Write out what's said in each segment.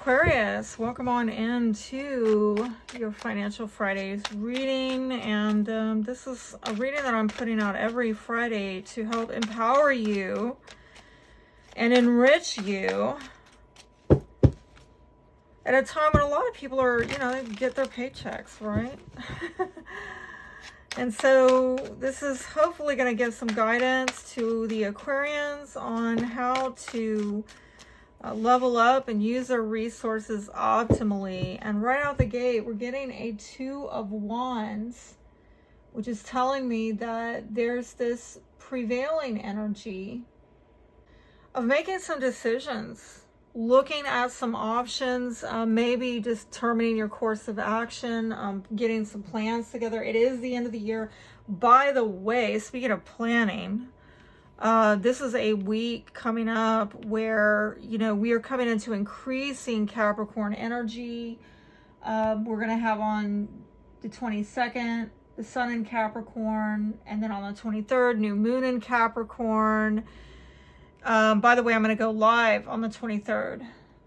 Aquarius, welcome on into your Financial Fridays reading, and this is a reading that I'm putting out every Friday to help empower you and enrich you at a time when a lot of people are, they get their paychecks, right? And so this is hopefully going to give some guidance to the Aquarians on how to level up and use their resources optimally. And right out the gate, we're getting a Two of Wands, which is telling me that there's this prevailing energy of making some decisions, looking at some options, maybe determining your course of action, getting some plans together. It is the end of the year. By the way, speaking of planning, this is a week coming up where, we are coming into increasing Capricorn energy. We're going to have on the 22nd, the sun in Capricorn, and then on the 23rd, new moon in Capricorn. By the way, I'm going to go live on the 23rd.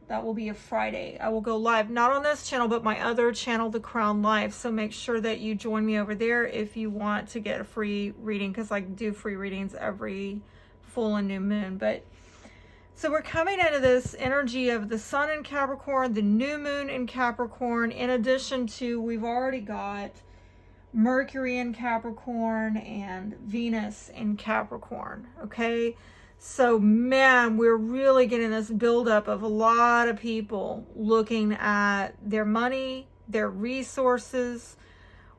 That will be a Friday. I will go live, not on this channel, but my other channel, The Crown Life. So make sure that you join me over there if you want to get a free reading, because I do free readings every full and new moon. But so we're coming into this energy of the sun in Capricorn, the new moon in Capricorn, in addition to, we've already got Mercury in Capricorn and Venus in Capricorn, okay? So, man, we're really getting this buildup of a lot of people looking at their money, their resources,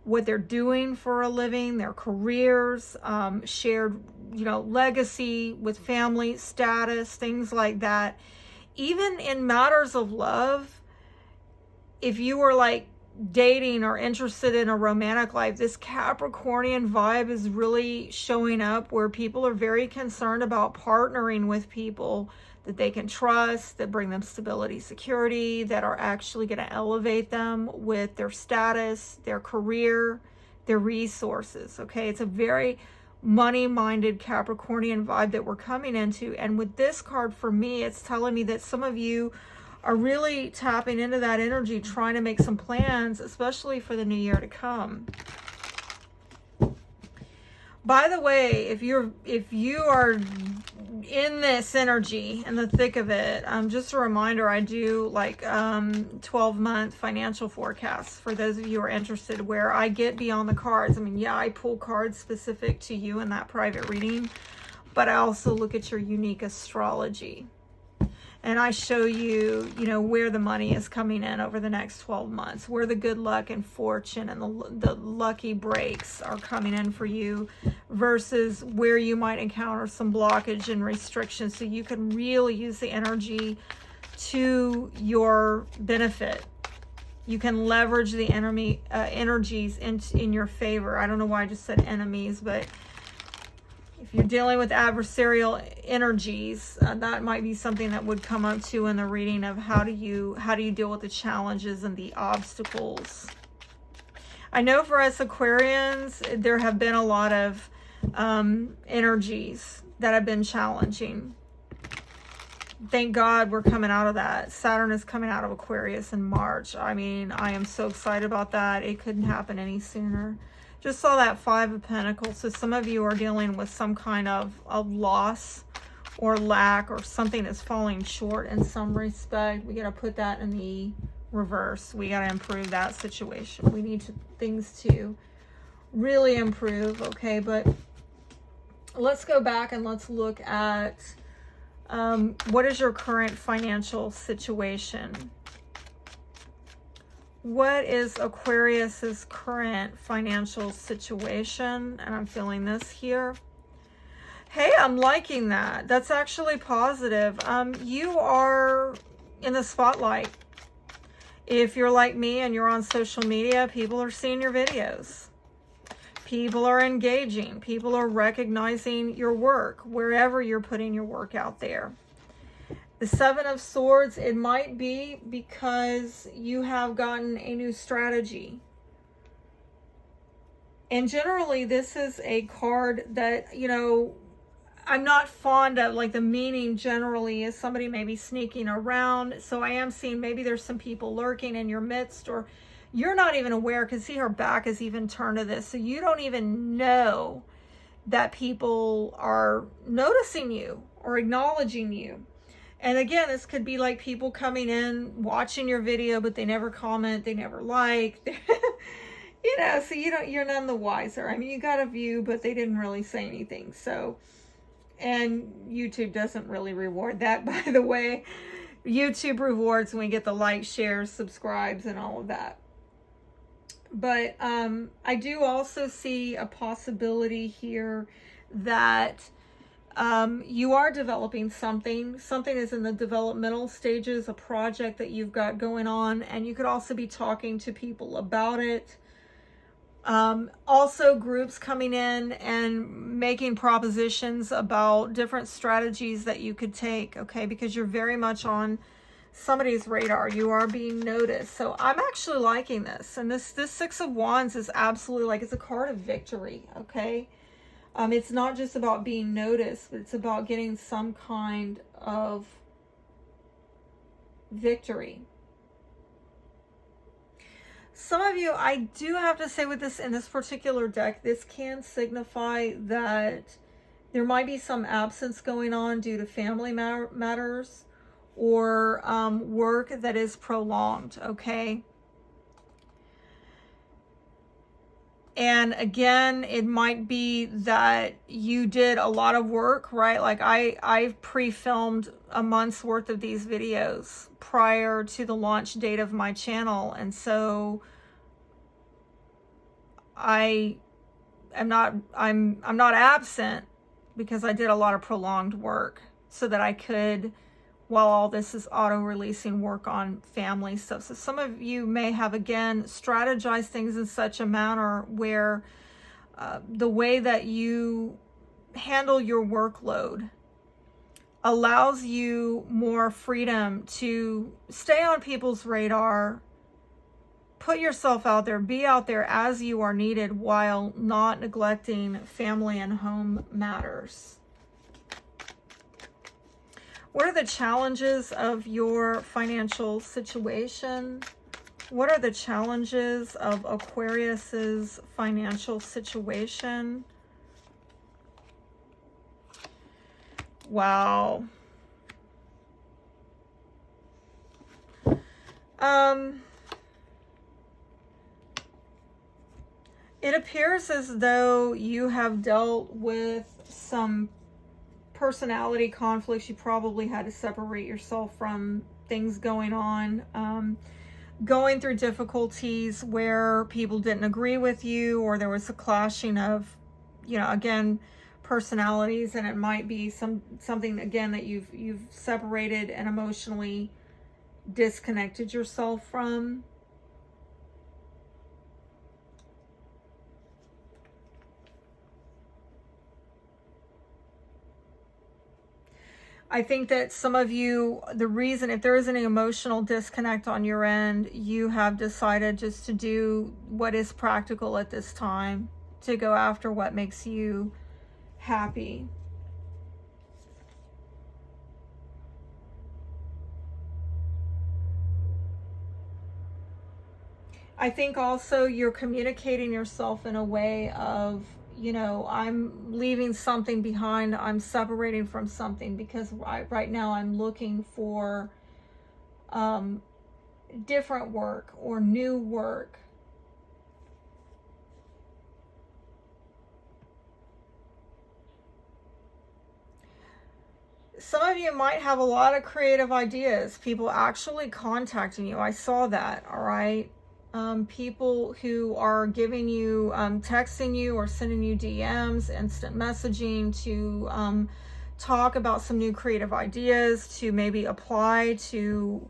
what they're doing for a living, their careers, shared, legacy with family, status, things like that. Even in matters of love, if you were like dating or interested in a romantic life, this Capricornian vibe is really showing up, where people are very concerned about partnering with people that they can trust, that bring them stability, security, that are actually going to elevate them with their status, their career, their resources. Okay, it's a very money-minded Capricornian vibe that we're coming into. And with this card, for me, it's telling me that some of you are really tapping into that energy, trying to make some plans, especially for the new year to come. By the way, if you are in this energy, in the thick of it, just a reminder, I do like 12-month financial forecasts for those of you who are interested, where I get beyond the cards. I mean, yeah, I pull cards specific to you in that private reading, but I also look at your unique astrology. And I show you, where the money is coming in over the next 12 months, where the good luck and fortune and the lucky breaks are coming in for you, versus where you might encounter some blockage and restrictions, so you can really use the energy to your benefit. You can leverage the energies in your favor. I don't know why I just said enemies, but if you're dealing with adversarial energies, that might be something that would come up too in the reading of how do you deal with the challenges and the obstacles. I know for us Aquarians, there have been a lot of energies that have been challenging. Thank God we're coming out of that. Saturn is coming out of Aquarius in March. I mean, I am so excited about that. It couldn't happen any sooner. Just saw that Five of Pentacles. So some of you are dealing with some kind of loss or lack, or something is falling short in some respect. We got to put that in the reverse. We got to improve that situation. We need things to really improve, okay? But let's go back and let's look at what is your current financial situation? What is Aquarius's current financial situation? And I'm feeling this here. Hey, I'm liking that. That's actually positive. You are in the spotlight. If you're like me and you're on social media, people are seeing your videos. People are engaging. People are recognizing your work wherever you're putting your work out there. The Seven of Swords, it might be because you have gotten a new strategy. And generally, this is a card that, I'm not fond of, like, the meaning generally is somebody maybe sneaking around. So I am seeing maybe there's some people lurking in your midst, or you're not even aware, because see, her back is even turned to this. So you don't even know that people are noticing you or acknowledging you. And again, this could be like people coming in, watching your video, but they never comment, they never like, you know, so you're none the wiser. I mean, you got a view, but they didn't really say anything. So, and YouTube doesn't really reward that, by the way. YouTube rewards when we get the likes, shares, subscribes, and all of that. But I do also see a possibility here that you are developing something. Something is in the developmental stages, a project that you've got going on, and you could also be talking to people about it. Also, groups coming in and making propositions about different strategies that you could take, okay, because you're very much on somebody's radar. You are being noticed. So I'm actually liking this. And this Six of Wands is absolutely, like, it's a card of victory, okay? It's not just about being noticed, but it's about getting some kind of victory. Some of you, I do have to say with this, in this particular deck, this can signify that there might be some absence going on due to family matters, or work that is prolonged, okay? And again, it might be that you did a lot of work, right? Like I've pre-filmed a month's worth of these videos prior to the launch date of my channel. And so I'm not absent, because I did a lot of prolonged work so that I could, while all this is auto-releasing, work on family stuff. So some of you may have, again, strategized things in such a manner where the way that you handle your workload allows you more freedom to stay on people's radar, put yourself out there, be out there as you are needed, while not neglecting family and home matters. What are the challenges of your financial situation? What are the challenges of Aquarius's financial situation? Wow. It appears as though you have dealt with some personality conflicts. You probably had to separate yourself from things going on, going through difficulties where people didn't agree with you, or there was a clashing of, you know, again, personalities, and it might be something again that you've separated and emotionally disconnected yourself from. I think that some of you, the reason, if there is any emotional disconnect on your end, you have decided just to do what is practical at this time, to go after what makes you happy. I think also you're communicating yourself in a way of, you know, I'm leaving something behind, I'm separating from something, because right now I'm looking for different work or new work. Some of you might have a lot of creative ideas, people actually contacting you. I saw that, all right? People who are giving you, texting you or sending you DMs, instant messaging to talk about some new creative ideas, to maybe apply to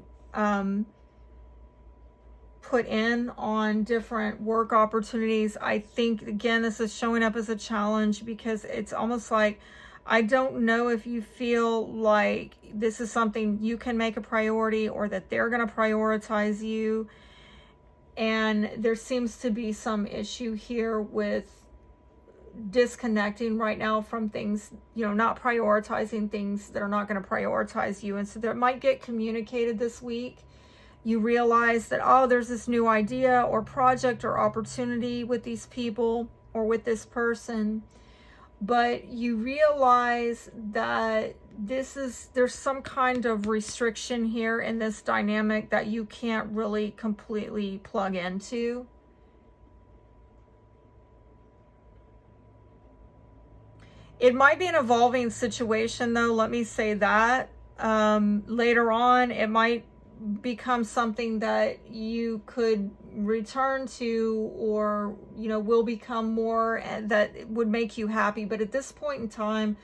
put in on different work opportunities. I think, again, this is showing up as a challenge, because it's almost like, I don't know if you feel like this is something you can make a priority, or that they're going to prioritize you. And there seems to be some issue here with disconnecting right now from things, you know, not prioritizing things that are not going to prioritize you. And so there might get communicated this week. You realize that, oh, there's this new idea or project or opportunity with these people or with this person. But you realize that there's some kind of restriction here in this dynamic that you can't really completely plug into. It might be an evolving situation, though, let me say that. Later on, it might become something that you could return to, or, you know, will become more that would make you happy. But at this point in time,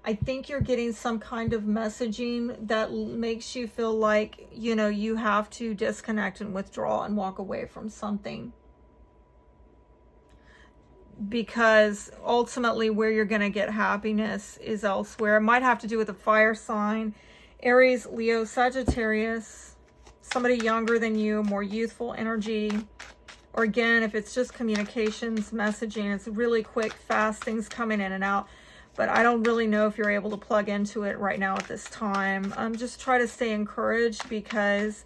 I think you're getting some kind of messaging that makes you feel like, you know, you have to disconnect and withdraw and walk away from something. Because ultimately where you're going to get happiness is elsewhere. It might have to do with a fire sign, Aries, Leo, Sagittarius, somebody younger than you, more youthful energy. Or again, if it's just communications, messaging, it's really quick, fast, things coming in and out. But I don't really know if you're able to plug into it right now at this time. Just try to stay encouraged, because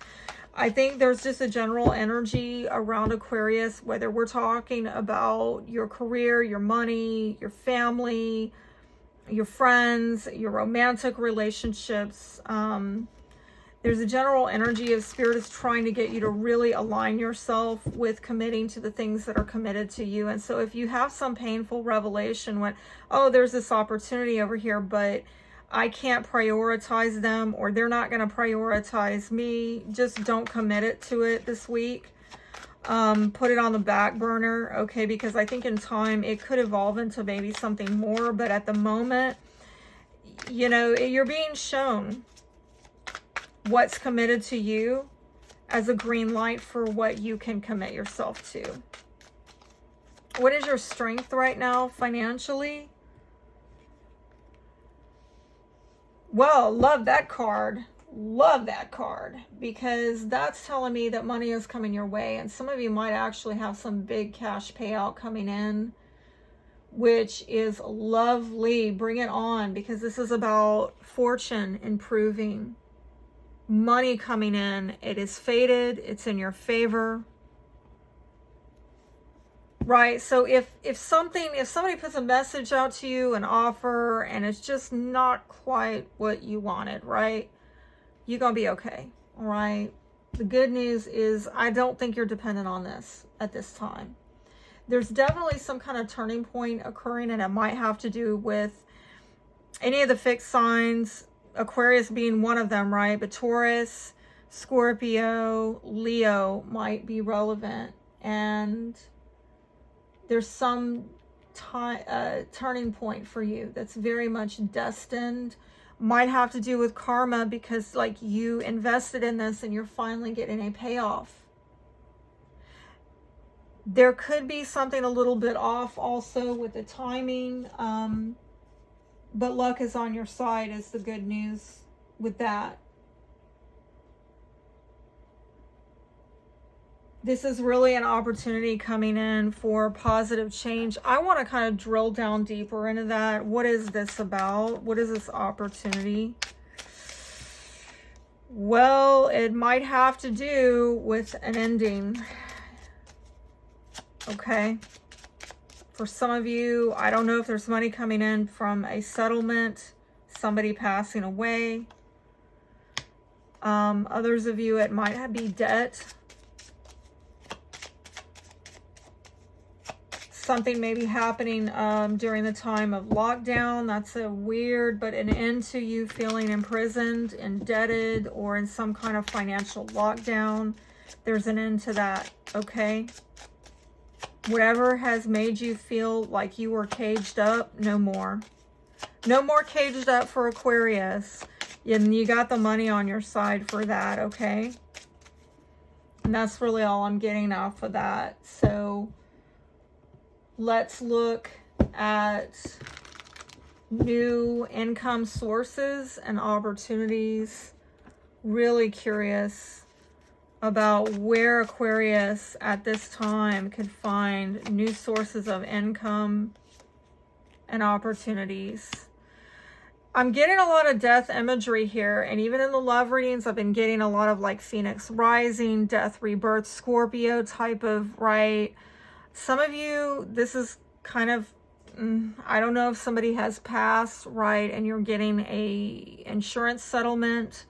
I think there's just a general energy around Aquarius, whether we're talking about your career, your money, your family, your friends, your romantic relationships. There's a general energy of Spirit is trying to get you to really align yourself with committing to the things that are committed to you. And so if you have some painful revelation when, oh, there's this opportunity over here, but I can't prioritize them, or they're not going to prioritize me, just don't commit it to it this week. Put it on the back burner, okay? Because I think in time it could evolve into maybe something more. But at the moment, you know, you're being shown what's committed to you as a green light for what you can commit yourself to. What is your strength right now financially? Well, love that card. Love that card, because that's telling me that money is coming your way, and some of you might actually have some big cash payout coming in, which is lovely. Bring it on, because this is about fortune improving. Money coming in. It is fated. It's in your favor. Right? So if somebody puts a message out to you, an offer, and it's just not quite what you wanted, right? You're going to be okay. All right? The good news is I don't think you're dependent on this at this time. There's definitely some kind of turning point occurring, and it might have to do with any of the fixed signs, Aquarius being one of them, right? But Taurus, Scorpio, Leo might be relevant. And there's some turning point for you that's very much destined. Might have to do with karma, because like you invested in this and you're finally getting a payoff. There could be something a little bit off also with the timing. But luck is on your side is the good news with that. This is really an opportunity coming in for positive change. I want to kind of drill down deeper into that. What is this about? What is this opportunity? Well, it might have to do with an ending. Okay. For some of you, I don't know if there's money coming in from a settlement, somebody passing away. Others of you, it might be debt. Something may be happening during the time of lockdown. That's a weird, but an end to you feeling imprisoned, indebted, or in some kind of financial lockdown. There's an end to that, okay? Whatever has made you feel like you were caged up, no more. No more caged up for Aquarius. And you got the money on your side for that, okay? And that's really all I'm getting off of that. So let's look at new income sources and opportunities. Really curious about where Aquarius at this time could find new sources of income and opportunities. I'm getting a lot of death imagery here, and even in the love readings, I've been getting a lot of like Phoenix rising, death, rebirth, Scorpio type of, right? Some of you, this is kind of, I don't know if somebody has passed, right? And you're getting a insurance settlement,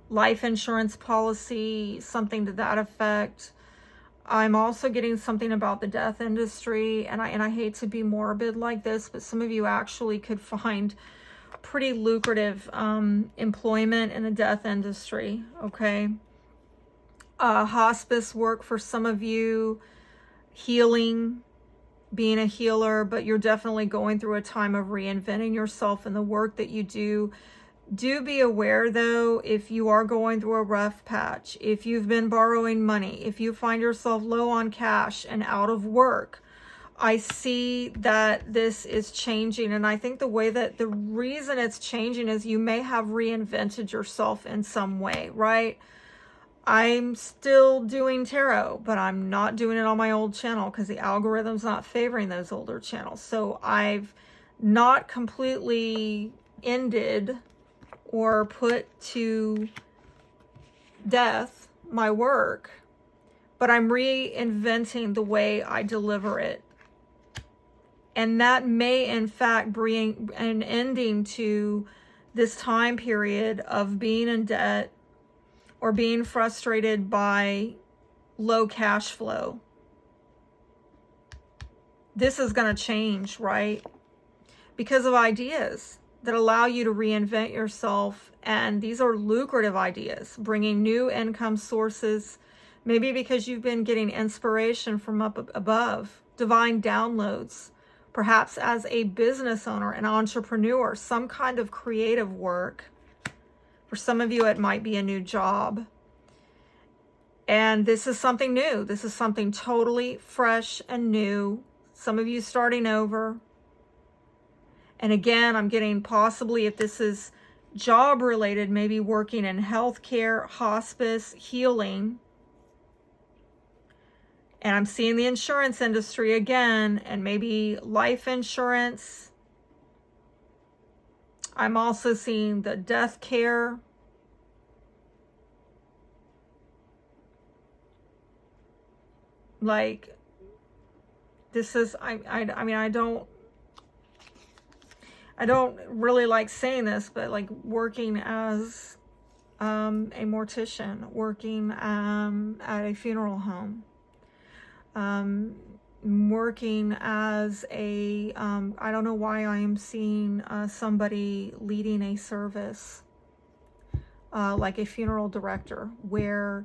life insurance policy, something to that effect. I'm also getting something about the death industry, and I hate to be morbid like this, but some of you actually could find pretty lucrative employment in the death industry, okay? Hospice work for some of you, healing, being a healer, but you're definitely going through a time of reinventing yourself in the work that you do. Do be aware, though, if you are going through a rough patch, if you've been borrowing money, if you find yourself low on cash and out of work, I see that this is changing. And I think the reason it's changing is you may have reinvented yourself in some way, right? I'm still doing tarot, but I'm not doing it on my old channel because the algorithm's not favoring those older channels. So I've not completely ended or put to death my work, but I'm reinventing the way I deliver it. And that may, in fact, bring an ending to this time period of being in debt or being frustrated by low cash flow. This is going to change, right? Because of ideas that allow you to reinvent yourself. And these are lucrative ideas, bringing new income sources, maybe because you've been getting inspiration from up above, divine downloads. Perhaps as a business owner, an entrepreneur, some kind of creative work. For some of you, it might be a new job. And this is something new. This is something totally fresh and new. Some of you starting over. And again, I'm getting possibly, if this is job related, maybe working in healthcare, hospice, healing. And I'm seeing the insurance industry again, and maybe life insurance. I'm also seeing the death care. Like, this is, I mean, I don't really like saying this, but like working as a mortician, working at a funeral home. Working as a, I don't know why I am seeing somebody leading a service, like a funeral director, where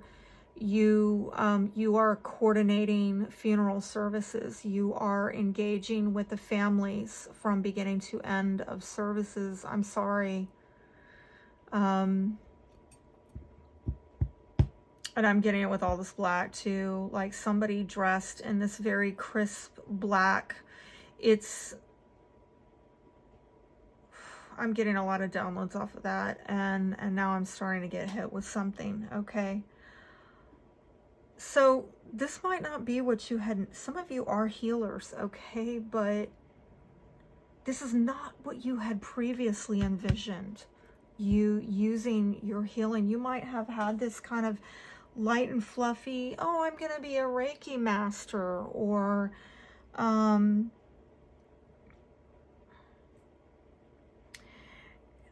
you are coordinating funeral services. You are engaging with the families from beginning to end of services. I'm sorry. And I'm getting it with all this black too, like somebody dressed in this very crisp black. I'm getting a lot of downloads off of that, and now I'm starting to get hit with something, okay? So this might not be what you had, some of you are healers, okay? But this is not what you had previously envisioned. You using your healing, you might have had this kind of light and fluffy, oh, I'm going to be a Reiki master, or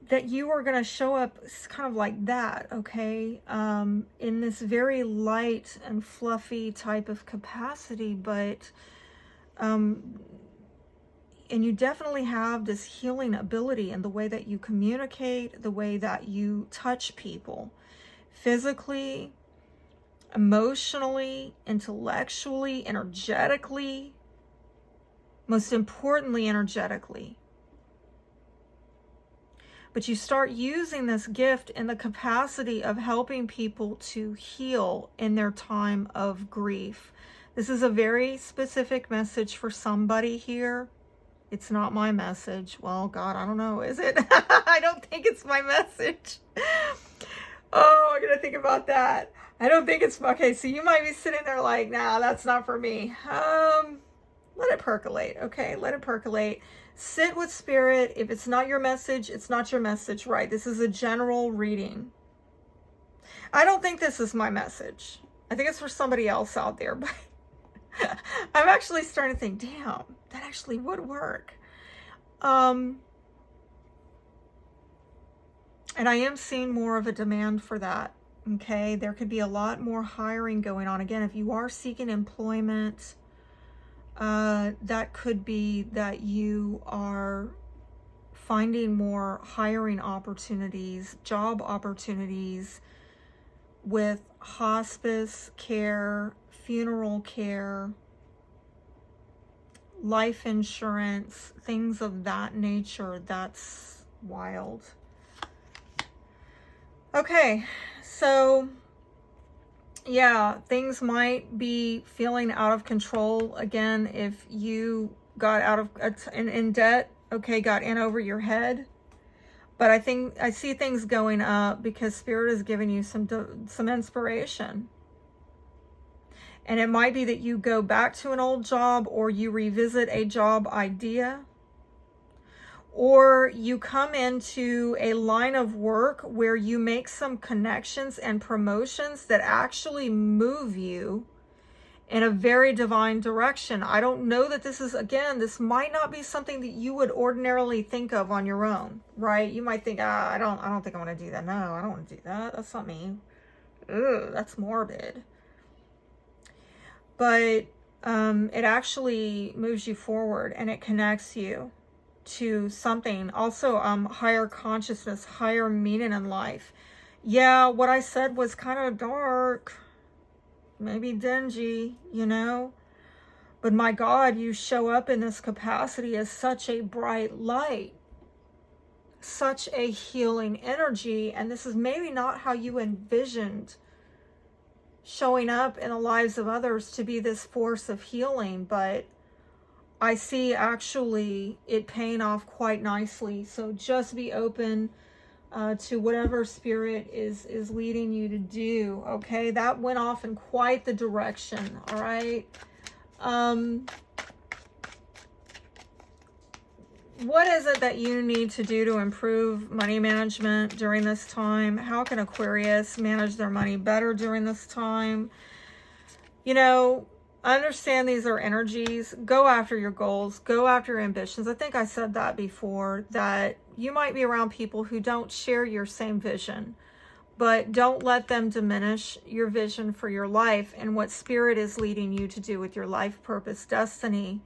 that you are going to show up kind of like that, okay, in this very light and fluffy type of capacity, but and you definitely have this healing ability in the way that you communicate, the way that you touch people, physically, emotionally, intellectually, energetically, most importantly, energetically. But you start using this gift in the capacity of helping people to heal in their time of grief. This is a very specific message for somebody here. It's not my message. Well, God, I don't know. Is it? I don't think it's my message. Oh, I'm going to think about that. I don't think it's, okay, so you might be sitting there like, nah, that's not for me. Let it percolate, okay? Let it percolate. Sit with Spirit. If it's not your message, it's not your message, right? This is a general reading. I don't think this is my message. I think it's for somebody else out there, but I'm actually starting to think, damn, that actually would work. And I am seeing more of a demand for that. Okay, there could be a lot more hiring going on. Again, if you are seeking employment, that could be that you are finding more hiring opportunities, job opportunities with hospice care, funeral care, life insurance, things of that nature. That's wild. Okay, so yeah, things might be feeling out of control again if you got out of in debt, okay, got in over your head. But I think I see things going up because Spirit is giving you some inspiration. And it might be that you go back to an old job, or you revisit a job idea, or you come into a line of work where you make some connections and promotions that actually move you in a very divine direction. I don't know that this is, again, this might not be something that you would ordinarily think of on your own, right? You might think, I don't think I want to do that. No, I don't want to do that. That's not me. Ugh, that's morbid. But it actually moves you forward, and it connects you to something. Also, higher consciousness, higher meaning in life. Yeah, what I said was kind of dark, maybe dingy, you know, but my God, you show up in this capacity as such a bright light, such a healing energy. And this is maybe not how you envisioned showing up in the lives of others, to be this force of healing, but I see actually it paying off quite nicely. So just be open to whatever Spirit is leading you to do. Okay, that went off in quite the direction. All right. What is it that you need to do to improve money management during this time? How can Aquarius manage their money better during this time? You know, understand these are energies. Go after your goals. Go after your ambitions. I think I said that before, that you might be around people who don't share your same vision, but don't let them diminish your vision for your life and what Spirit is leading you to do with your life purpose, destiny,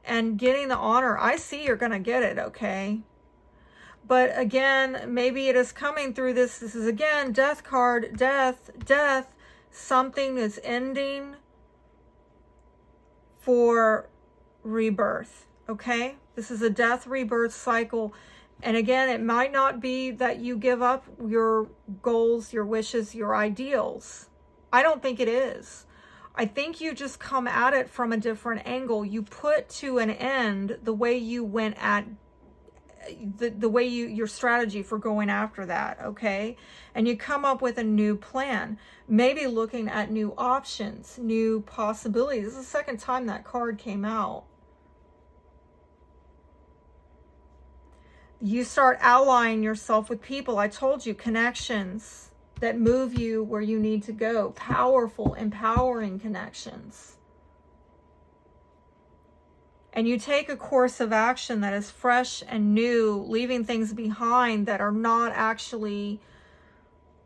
and getting the honor. I see you're going to get it, okay? But again, maybe it is coming through this. This is, again, death card, death. Something is ending for rebirth, okay? This is a death rebirth cycle. And again, it might not be that you give up your goals, your wishes, your ideals. I don't think it is. I think you just come at it from a different angle. You put to an end the way you went at the way your strategy for going after that, okay? And you come up with a new plan, maybe looking at new options, new possibilities. This is the second time that card came out. You start allying yourself with people. I told you, connections that move you where you need to go. Powerful, empowering connections. And you take a course of action that is fresh and new, leaving things behind that are not actually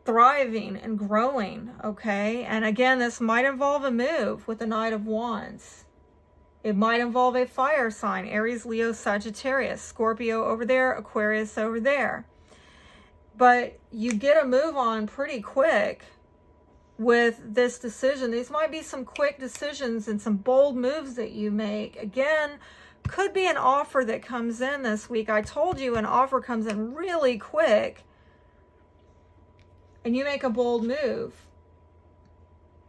thriving and growing, okay? And again, this might involve a move with the Knight of Wands. It might involve a fire sign, Aries, Leo, Sagittarius, Scorpio over there, Aquarius over there. But you get a move on pretty quick with this decision. These might be some quick decisions and some bold moves that you make. Again, could be an offer that comes in this week. I told you, an offer comes in really quick and you make a bold move.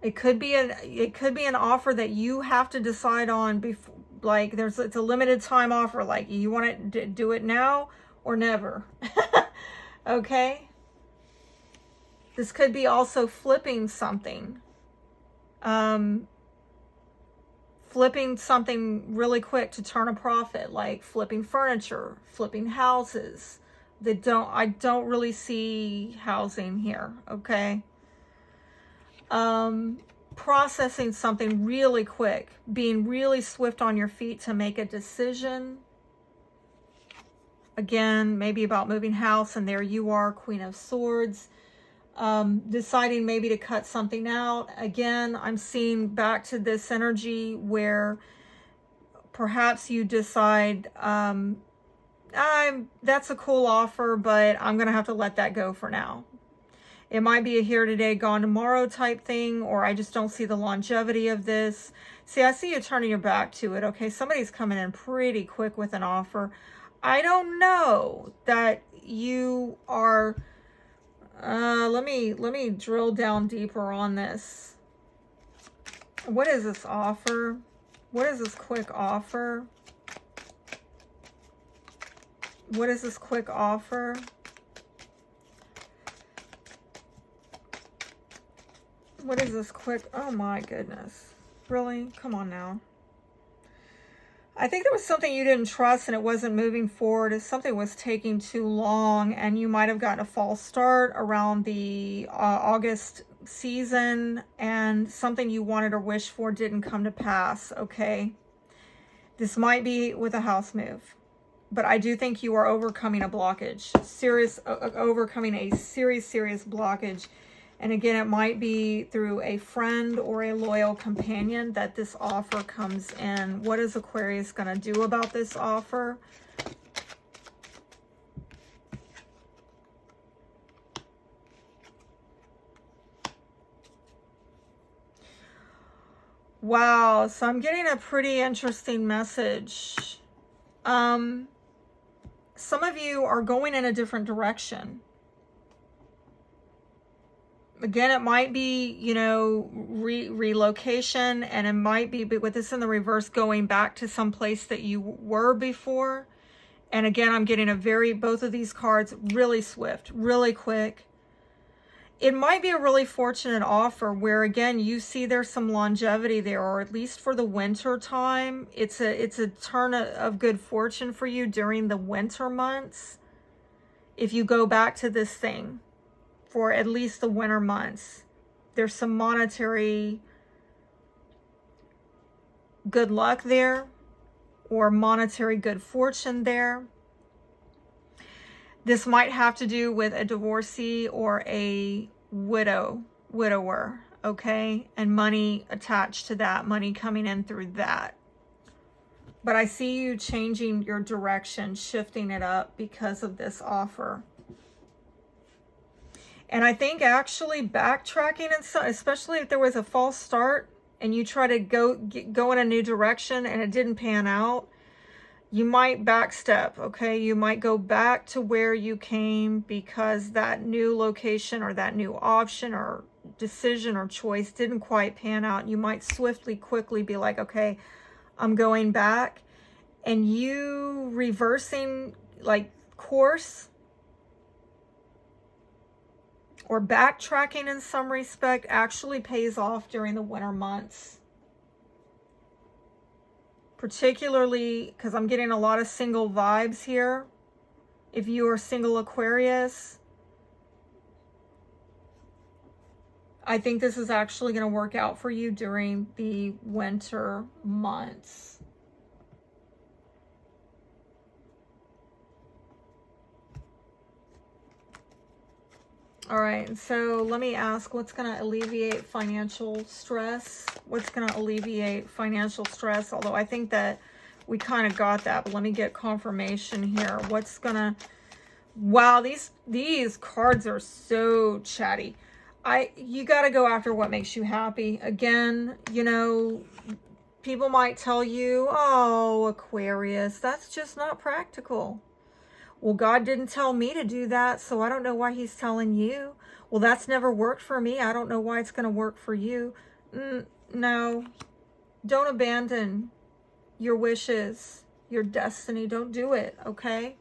It could be an offer that you have to decide on before, like it's a limited time offer, like you want to do it now or never. Okay? This could be also flipping something. flipping something really quick to turn a profit, like flipping furniture, flipping houses. I don't really see housing here, okay? Processing something really quick, being really swift on your feet to make a decision. Again, maybe about moving house, and there you are, Queen of Swords. Deciding maybe to cut something out. Again, I'm seeing back to this energy where perhaps you decide, that's a cool offer, but I'm going to have to let that go for now. It might be a here today, gone tomorrow type thing, or I just don't see the longevity of this. See, I see you turning your back to it. Okay, somebody's coming in pretty quick with an offer. I don't know that you are... let me drill down deeper on this. What is this offer? What is this quick offer? What is this quick offer? What is this quick? Oh my goodness. Really? Come on now. I think there was something you didn't trust and it wasn't moving forward. If something was taking too long and you might have gotten a false start around the August season and something you wanted or wished for didn't come to pass, okay? This might be with a house move, but I do think you are overcoming a blockage. Overcoming a serious blockage. And again, it might be through a friend or a loyal companion that this offer comes in. What is Aquarius going to do about this offer? Wow, so I'm getting a pretty interesting message. Some of you are going in a different direction. Again, it might be, you know, relocation, and it might be, but with this in the reverse, going back to some place that you were before. And again, I'm getting both of these cards really swift, really quick. It might be a really fortunate offer where, again, you see there's some longevity there, or at least for the winter time. It's a turn of good fortune for you during the winter months. If you go back to this thing for at least the winter months, there's some monetary good luck there, or monetary good fortune there. This might have to do with a divorcee or a widower, okay? And money attached to that, money coming in through that. But I see you changing your direction, shifting it up because of this offer. And I think actually backtracking, and so, especially if there was a false start and you try to go in a new direction and it didn't pan out, you might backstep, okay? You might go back to where you came because that new location or that new option or decision or choice didn't quite pan out. You might quickly be like, okay, I'm going back. And you reversing like course or backtracking in some respect actually pays off during the winter months. Particularly because I'm getting a lot of single vibes here. If you are single Aquarius, I think this is actually going to work out for you during the winter months. All right, so let me ask, what's going to alleviate financial stress? What's going to alleviate financial stress? Although I think that we kind of got that, but let me get confirmation here. What's going to... Wow, these cards are so chatty. You got to go after what makes you happy. Again, you know, people might tell you, oh, Aquarius, that's just not practical. Well, God didn't tell me to do that, so I don't know why he's telling you. Well, that's never worked for me. I don't know why it's going to work for you. No, don't abandon your wishes, your destiny. Don't do it, okay?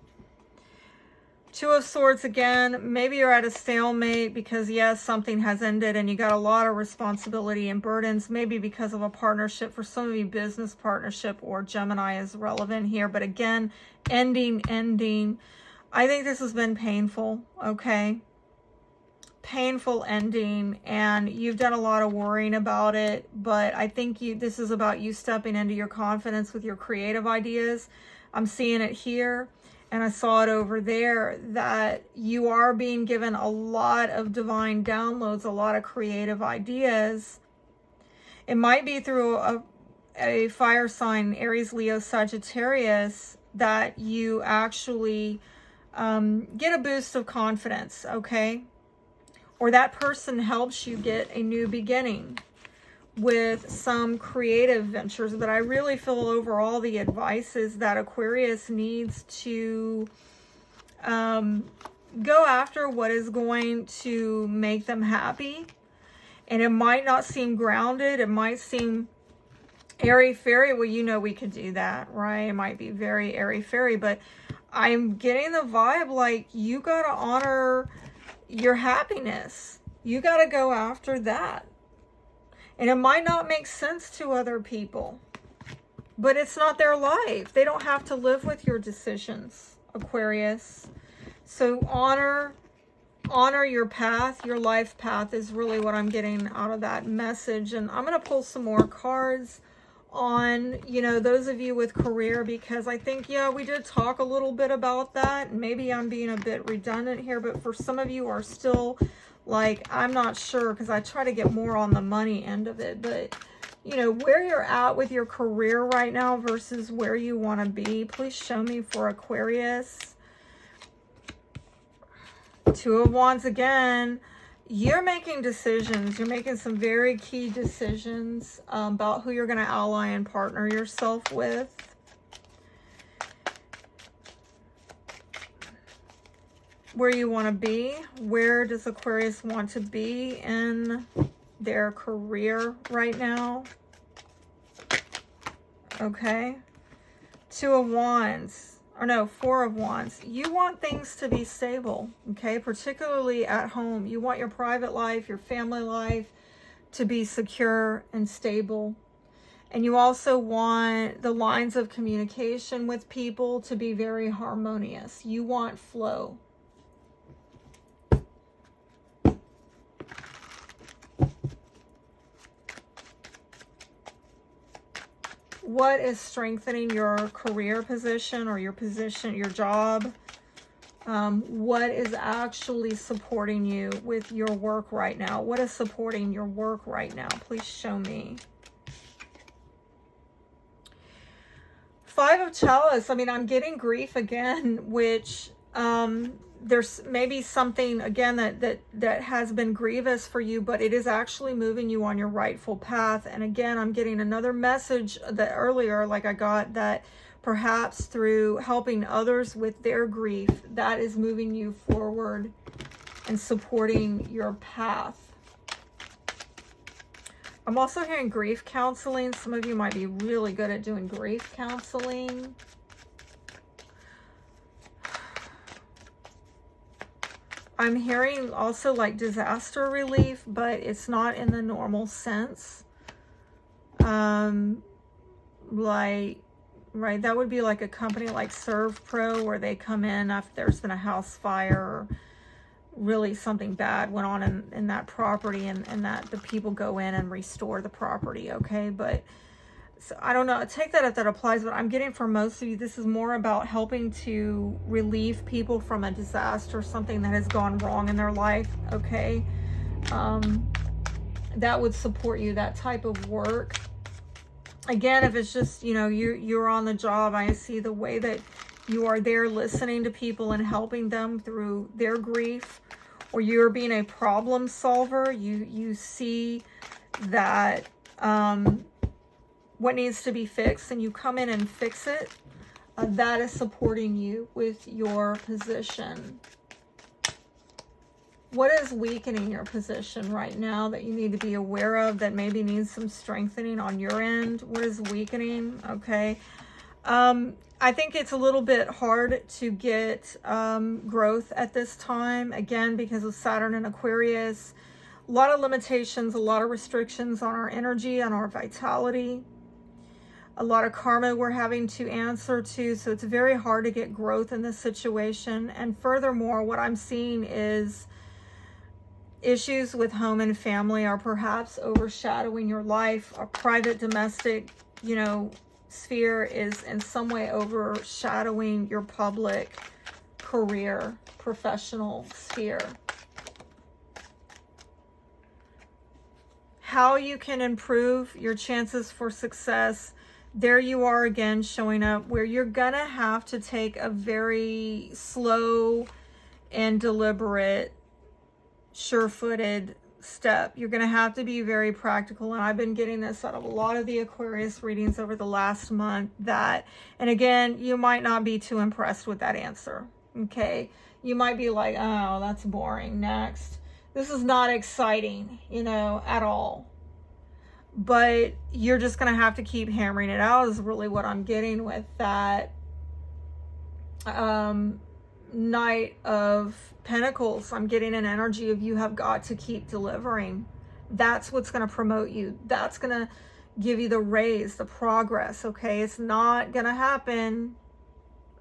Two of Swords again, maybe you're at a stalemate because yes, something has ended and you got a lot of responsibility and burdens, maybe because of a partnership. For some of you, business partnership or Gemini is relevant here. But again, ending. I think this has been painful, okay? Painful ending, and you've done a lot of worrying about it, but I think this is about you stepping into your confidence with your creative ideas. I'm seeing it here. And I saw it over there, that you are being given a lot of divine downloads, a lot of creative ideas. It might be through a fire sign, Aries, Leo, Sagittarius, that you actually get a boost of confidence, okay? Or that person helps you get a new beginning with some creative ventures. But I really feel overall the advice is that Aquarius needs to go after what is going to make them happy. And it might not seem grounded. It might seem airy-fairy. Well, you know we could do that, right? It might be very airy-fairy. But I'm getting the vibe like you got to honor your happiness. You got to go after that. And it might not make sense to other people, but it's not their life. They don't have to live with your decisions, Aquarius. So honor your path. Your life path is really what I'm getting out of that message. And I'm going to pull some more cards on, you know, those of you with career, because I think, yeah, we did talk a little bit about that. Maybe I'm being a bit redundant here, but for some of you are still like, I'm not sure, because I try to get more on the money end of it. But, you know, where you're at with your career right now versus where you want to be. Please show me for Aquarius. Two of Wands again. You're making decisions. You're making some very key decisions about who you're going to ally and partner yourself with. Where you want to be. Where does Aquarius want to be in their career right now? Okay. Two of Wands. Or no, Four of Wands. You want things to be stable, okay? Particularly at home. You want your private life, your family life to be secure and stable. And you also want the lines of communication with people to be very harmonious. You want flow. What is strengthening your career position or your position, your job? What is actually supporting you with your work right now? What is supporting your work right now? Please show me. Five of Chalice. I mean, I'm getting grief again, which there's maybe something again that has been grievous for you, but it is actually moving you on your rightful path. And again, I'm getting another message that earlier, like I got, that perhaps through helping others with their grief, that is moving you forward and supporting your path. I'm also hearing grief counseling. Some of you might be really good at doing grief counseling. I'm hearing also like disaster relief, but it's not in the normal sense. Like, right, that would be like a company like ServPro, where they come in after there's been a house fire or really something bad went on in that property, and that the people go in and restore the property, okay? But so I don't know, take that if that applies, but I'm getting for most of you, this is more about helping to relieve people from a disaster, something that has gone wrong in their life, okay? That would support you, that type of work. Again, if it's just, you know, you're on the job, I see the way that you are there listening to people and helping them through their grief, or you're being a problem solver. You see that what needs to be fixed, and you come in and fix it. That is supporting you with your position. What is weakening your position right now that you need to be aware of, that maybe needs some strengthening on your end? What is weakening? Okay. I think it's a little bit hard to get growth at this time, again, because of Saturn and Aquarius. A lot of limitations, a lot of restrictions on our energy, on our vitality. A lot of karma we're having to answer to, so it's very hard to get growth in this situation. And furthermore, what I'm seeing is issues with home and family are perhaps overshadowing your life. A private, domestic, sphere is in some way overshadowing your public, career, professional sphere. How you can improve your chances for success. There you are again showing up where you're gonna have to take a very slow and deliberate, sure-footed step. You're gonna have to be very practical, and I've been getting this out of a lot of the Aquarius readings over the last month, and again, you might not be too impressed with that answer, okay? You might be like, oh, that's boring, next. This is not exciting, at all. But you're just going to have to keep hammering it out is really what I'm getting with that Knight of Pentacles. I'm getting an energy of you have got to keep delivering. That's what's going to promote you. That's going to give you the raise, the progress, okay? It's not going to happen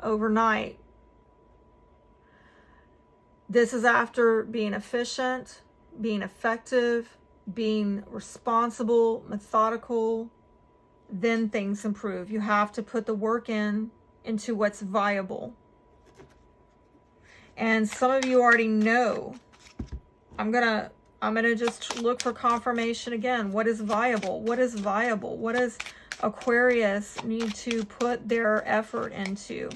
overnight. This is after being efficient, being effective, being responsible, methodical, then things improve. You have to put the work into what's viable. And some of you already know. I'm gonna just look for confirmation again. What is viable? What is viable? What does Aquarius need to put their effort into?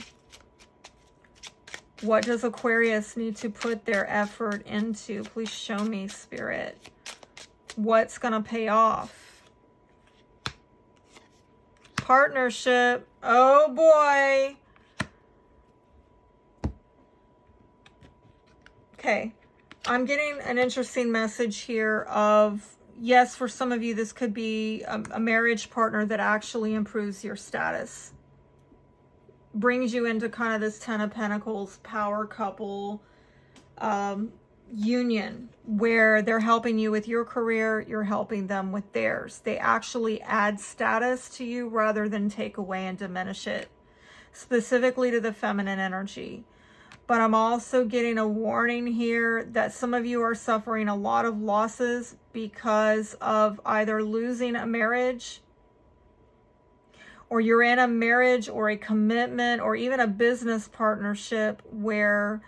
What does Aquarius need to put their effort into? Please show me, Spirit. What's going to pay off? Partnership. Oh, boy. Okay. I'm getting an interesting message here of, yes, for some of you, this could be a marriage partner that actually improves your status. Brings you into kind of this Ten of Pentacles, power couple, union where they're helping you with your career, you're helping them with theirs. They actually add status to you rather than take away and diminish it, specifically to the feminine energy. But I'm also getting a warning here that some of you are suffering a lot of losses because of either losing a marriage, or you're in a marriage or a commitment or even a business partnership where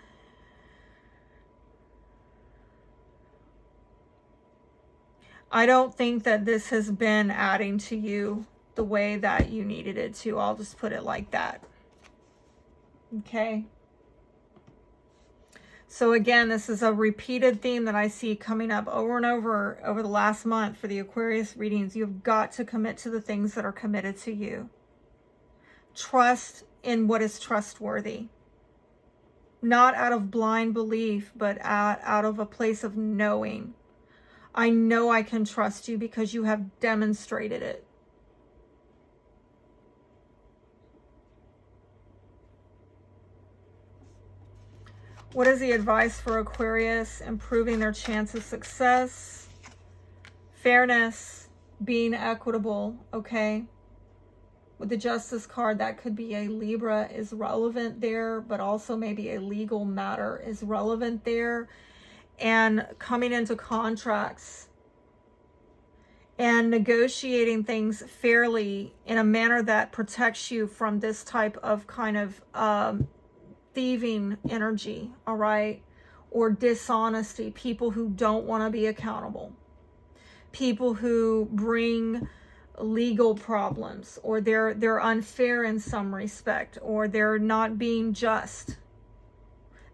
I don't think that this has been adding to you the way that you needed it to. I'll just put it like that. Okay. So again, this is a repeated theme that I see coming up over and over the last month for the Aquarius readings. You've got to commit to the things that are committed to you. Trust in what is trustworthy. Not out of blind belief, but out of a place of knowing. I know I can trust you because you have demonstrated it. What is the advice for Aquarius? Improving their chance of success. Fairness. Being equitable. Okay. With the Justice card, that could be a Libra is relevant there, but also maybe a legal matter is relevant there. And coming into contracts and negotiating things fairly in a manner that protects you from this type of kind of thieving energy, all right? Or dishonesty, people who don't want to be accountable, people who bring legal problems, or they're unfair in some respect, or they're not being just.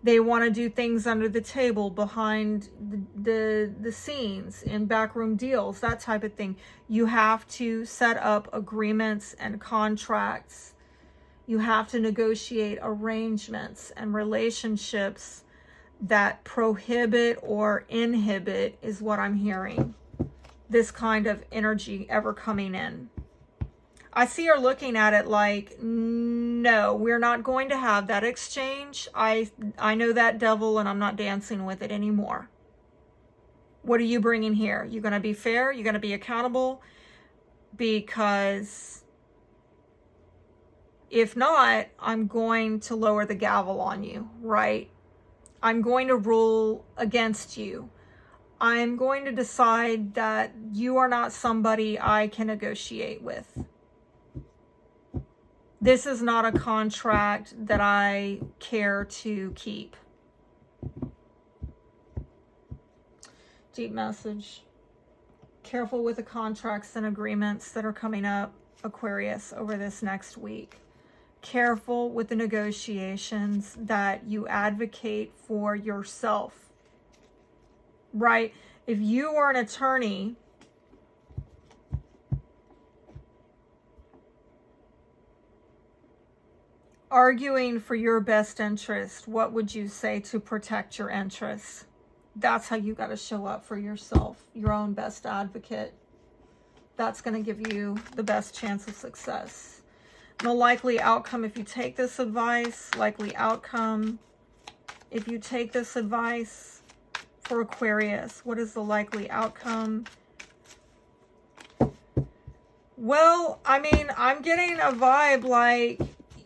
They want to do things under the table, behind the scenes, in backroom deals, that type of thing. You have to set up agreements and contracts. You have to negotiate arrangements and relationships that prohibit or inhibit, is what I'm hearing, this kind of energy ever coming in. I see her looking at it like, no, we're not going to have that exchange. I know that devil and I'm not dancing with it anymore. What are you bringing here? You're going to be fair? You're going to be accountable? Because if not, I'm going to lower the gavel on you, right? I'm going to rule against you. I'm going to decide that you are not somebody I can negotiate with. This is not a contract that I care to keep. Deep message. Careful with the contracts and agreements that are coming up, Aquarius, over this next week. Careful with the negotiations that you advocate for yourself, right? If you are an attorney, arguing for your best interest, what would you say to protect your interests? That's how you got to show up for yourself, your own best advocate. That's going to give you the best chance of success. The likely outcome, if you take this advice, likely outcome, if you take this advice for Aquarius, what is the likely outcome? Well, I mean, I'm getting a vibe like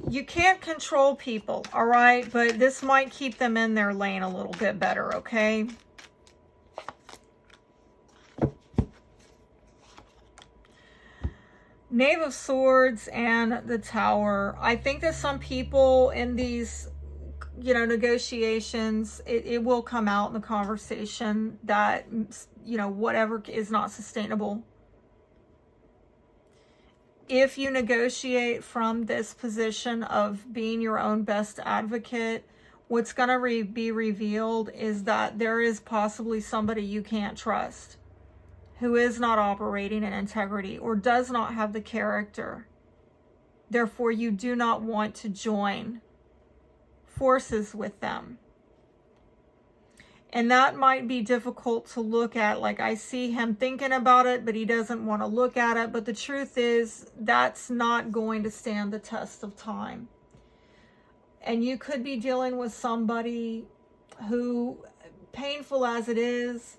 you can't control people, all right? But this might keep them in their lane a little bit better, okay? Knave of Swords and the Tower. I think that some people in these, negotiations, it will come out in the conversation that, whatever is not sustainable. If you negotiate from this position of being your own best advocate, what's going to be revealed is that there is possibly somebody you can't trust, who is not operating in integrity or does not have the character. Therefore, you do not want to join forces with them. And that might be difficult to look at. Like, I see him thinking about it, but he doesn't want to look at it. But the truth is, that's not going to stand the test of time. And you could be dealing with somebody who, painful as it is,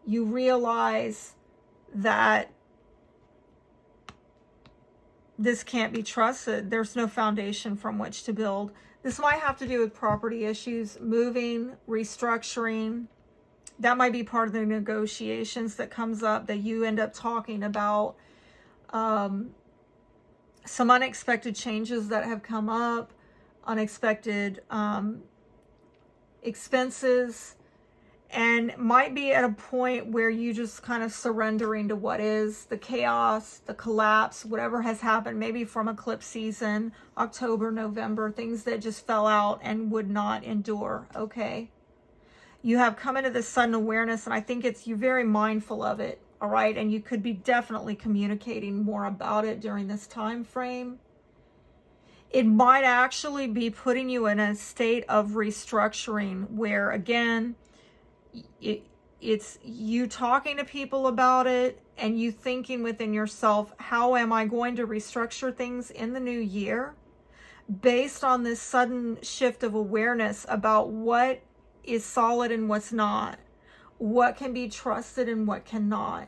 you realize that this can't be trusted. There's no foundation from which to build. This might have to do with property issues, moving, restructuring. That might be part of the negotiations that comes up, that you end up talking about. Some unexpected changes that have come up, unexpected expenses, and might be at a point where you just kind of surrendering to what is, the chaos, the collapse, whatever has happened, maybe from eclipse season, October, November, things that just fell out and would not endure, okay? You have come into this sudden awareness, and I think you're very mindful of it, all right? And you could be definitely communicating more about it during this time frame. It might actually be putting you in a state of restructuring where, again, it's you talking to people about it and you thinking within yourself, how am I going to restructure things in the new year based on this sudden shift of awareness about what is solid and what's not, what can be trusted and what cannot.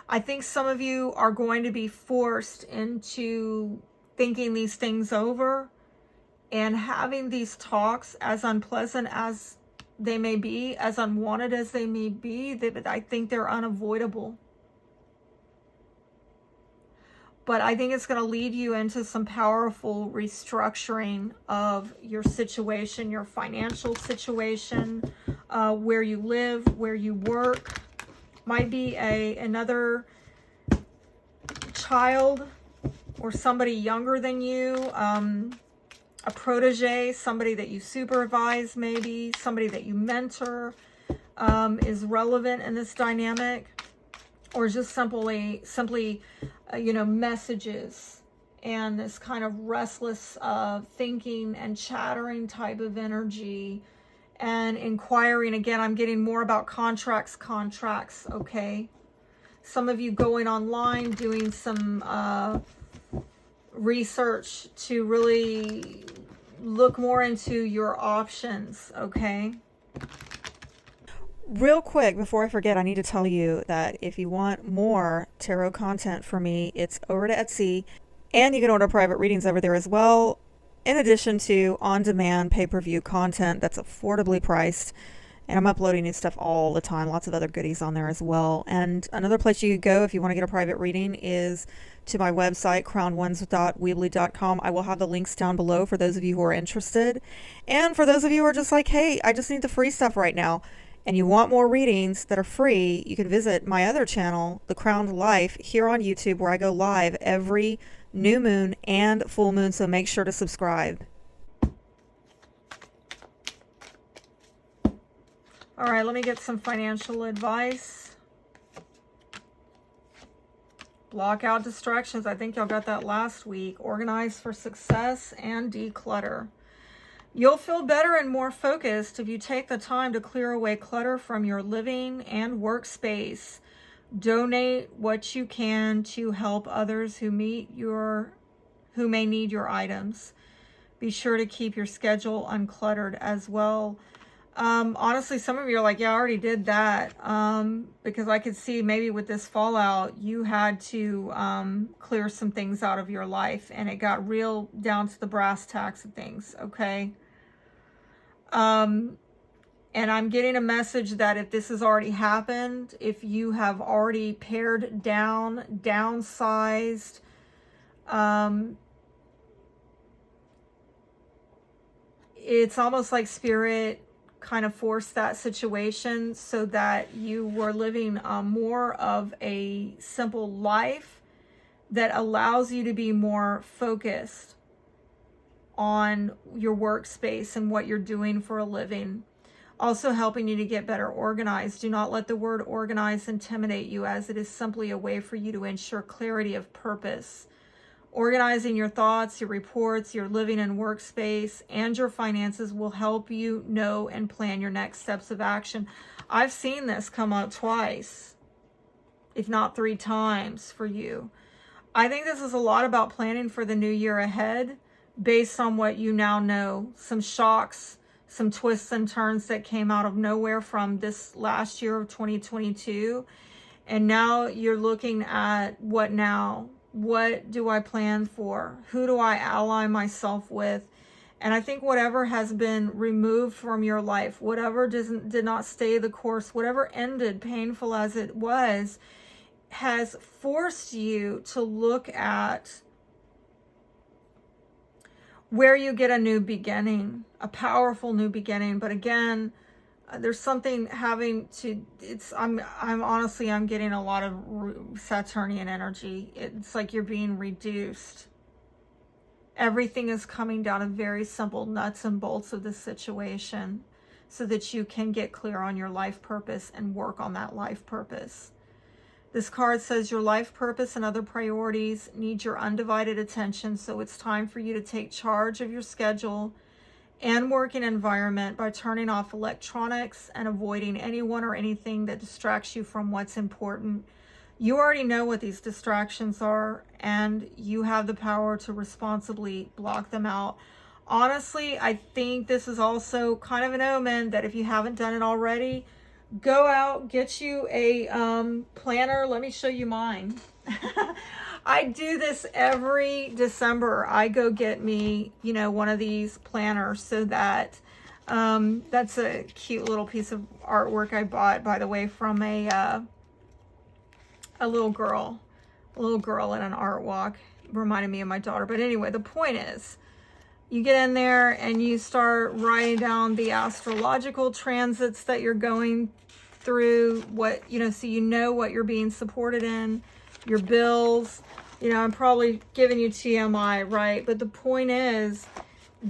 I think some of you are going to be forced into thinking these things over and having these talks, as unpleasant as they may be, as unwanted as they may be, that I think they're unavoidable. But I think it's going to lead you into some powerful restructuring of your situation, your financial situation, where you live, where you work. Might be another child or somebody younger than you, a protege, somebody that you supervise, maybe somebody that you mentor, is relevant in this dynamic, or just simply messages and this kind of restless thinking and chattering type of energy and inquiring. Again, I'm getting more about contracts, okay? some of you going online, doing some research to really look more into your options, okay? Real quick, before I forget, I need to tell you that if you want more tarot content from me, it's over to Etsy, and you can order private readings over there as well, in addition to on-demand pay-per-view content that's affordably priced. And I'm uploading new stuff all the time, lots of other goodies on there as well. And another place you could go if you want to get a private reading is to my website, crownones.weebly.com. I will have the links down below for those of you who are interested. And for those of you who are just like, hey, I just need the free stuff right now, and you want more readings that are free, you can visit my other channel, The Crowned Life, here on YouTube, where I go live every new moon and full moon, so make sure to subscribe. All right, let me get some financial advice. Block out distractions. I think y'all got that last week. Organize for success and declutter. You'll feel better and more focused if you take the time to clear away clutter from your living and workspace. Donate what you can to help others who may need your items. Be sure to keep your schedule uncluttered as well. Honestly, some of you are like, yeah, I already did that. Because I could see maybe with this fallout, you had to clear some things out of your life, and it got real down to the brass tacks of things, okay? And I'm getting a message that if this has already happened, if you have already pared down, downsized, it's almost like Spirit kind of forced that situation so that you were living more of a simple life that allows you to be more focused on your workspace and what you're doing for a living. Also helping you to get better organized. Do not let the word organize intimidate you, as it is simply a way for you to ensure clarity of purpose. Organizing your thoughts, your reports, your living and workspace, and your finances will help you know and plan your next steps of action. I've seen this come up twice, if not 3 times for you. I think this is a lot about planning for the new year ahead based on what you now know. Some shocks, some twists and turns that came out of nowhere from this last year of 2022. And now you're looking at what now? What do I plan for? Who do I ally myself with? And I think whatever has been removed from your life, whatever did not stay the course, whatever ended, painful as it was, has forced you to look at where you get a new beginning, a powerful new beginning. But again, there's something having to, I'm honestly, I'm getting a lot of Saturnian energy. It's like you're being reduced. Everything is coming down to very simple nuts and bolts of the situation so that you can get clear on your life purpose and work on that life purpose. This card says your life purpose and other priorities need your undivided attention, so it's time for you to take charge of your schedule and working environment by turning off electronics and avoiding anyone or anything that distracts you from what's important. You already know what these distractions are, and you have the power to responsibly block them out. Honestly, I think this is also kind of an omen that if you haven't done it already, go out, get you a planner. Let me show you mine. I do this every December. I go get me, one of these planners so that that's a cute little piece of artwork I bought, by the way, from a little girl in an art walk. Reminded me of my daughter. But anyway, the point is, you get in there and you start writing down the astrological transits that you're going through, so you know what you're being supported in, your bills. I'm probably giving you TMI, right? But the point is,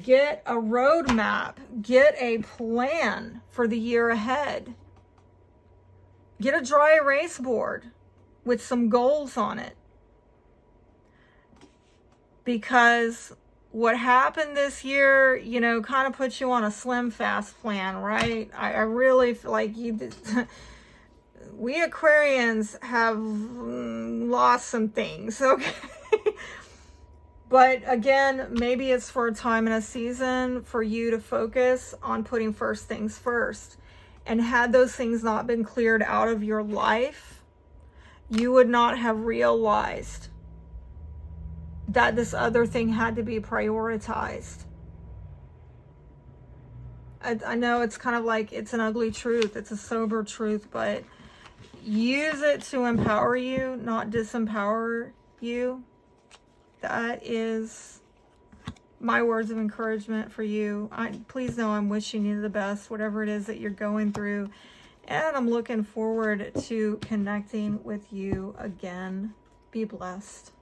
get a roadmap, get a plan for the year ahead. Get a dry erase board with some goals on it. Because what happened this year, kind of puts you on a slim fast plan, right? I really feel like we Aquarians have lost some things, okay? But again, maybe it's for a time and a season for you to focus on putting first things first. And had those things not been cleared out of your life, you would not have realized that this other thing had to be prioritized. I know it's kind of like, it's an ugly truth. It's a sober truth, but use it to empower you, not disempower you. That is my words of encouragement for you. Please know I'm wishing you the best, whatever it is that you're going through. And I'm looking forward to connecting with you again. Be blessed.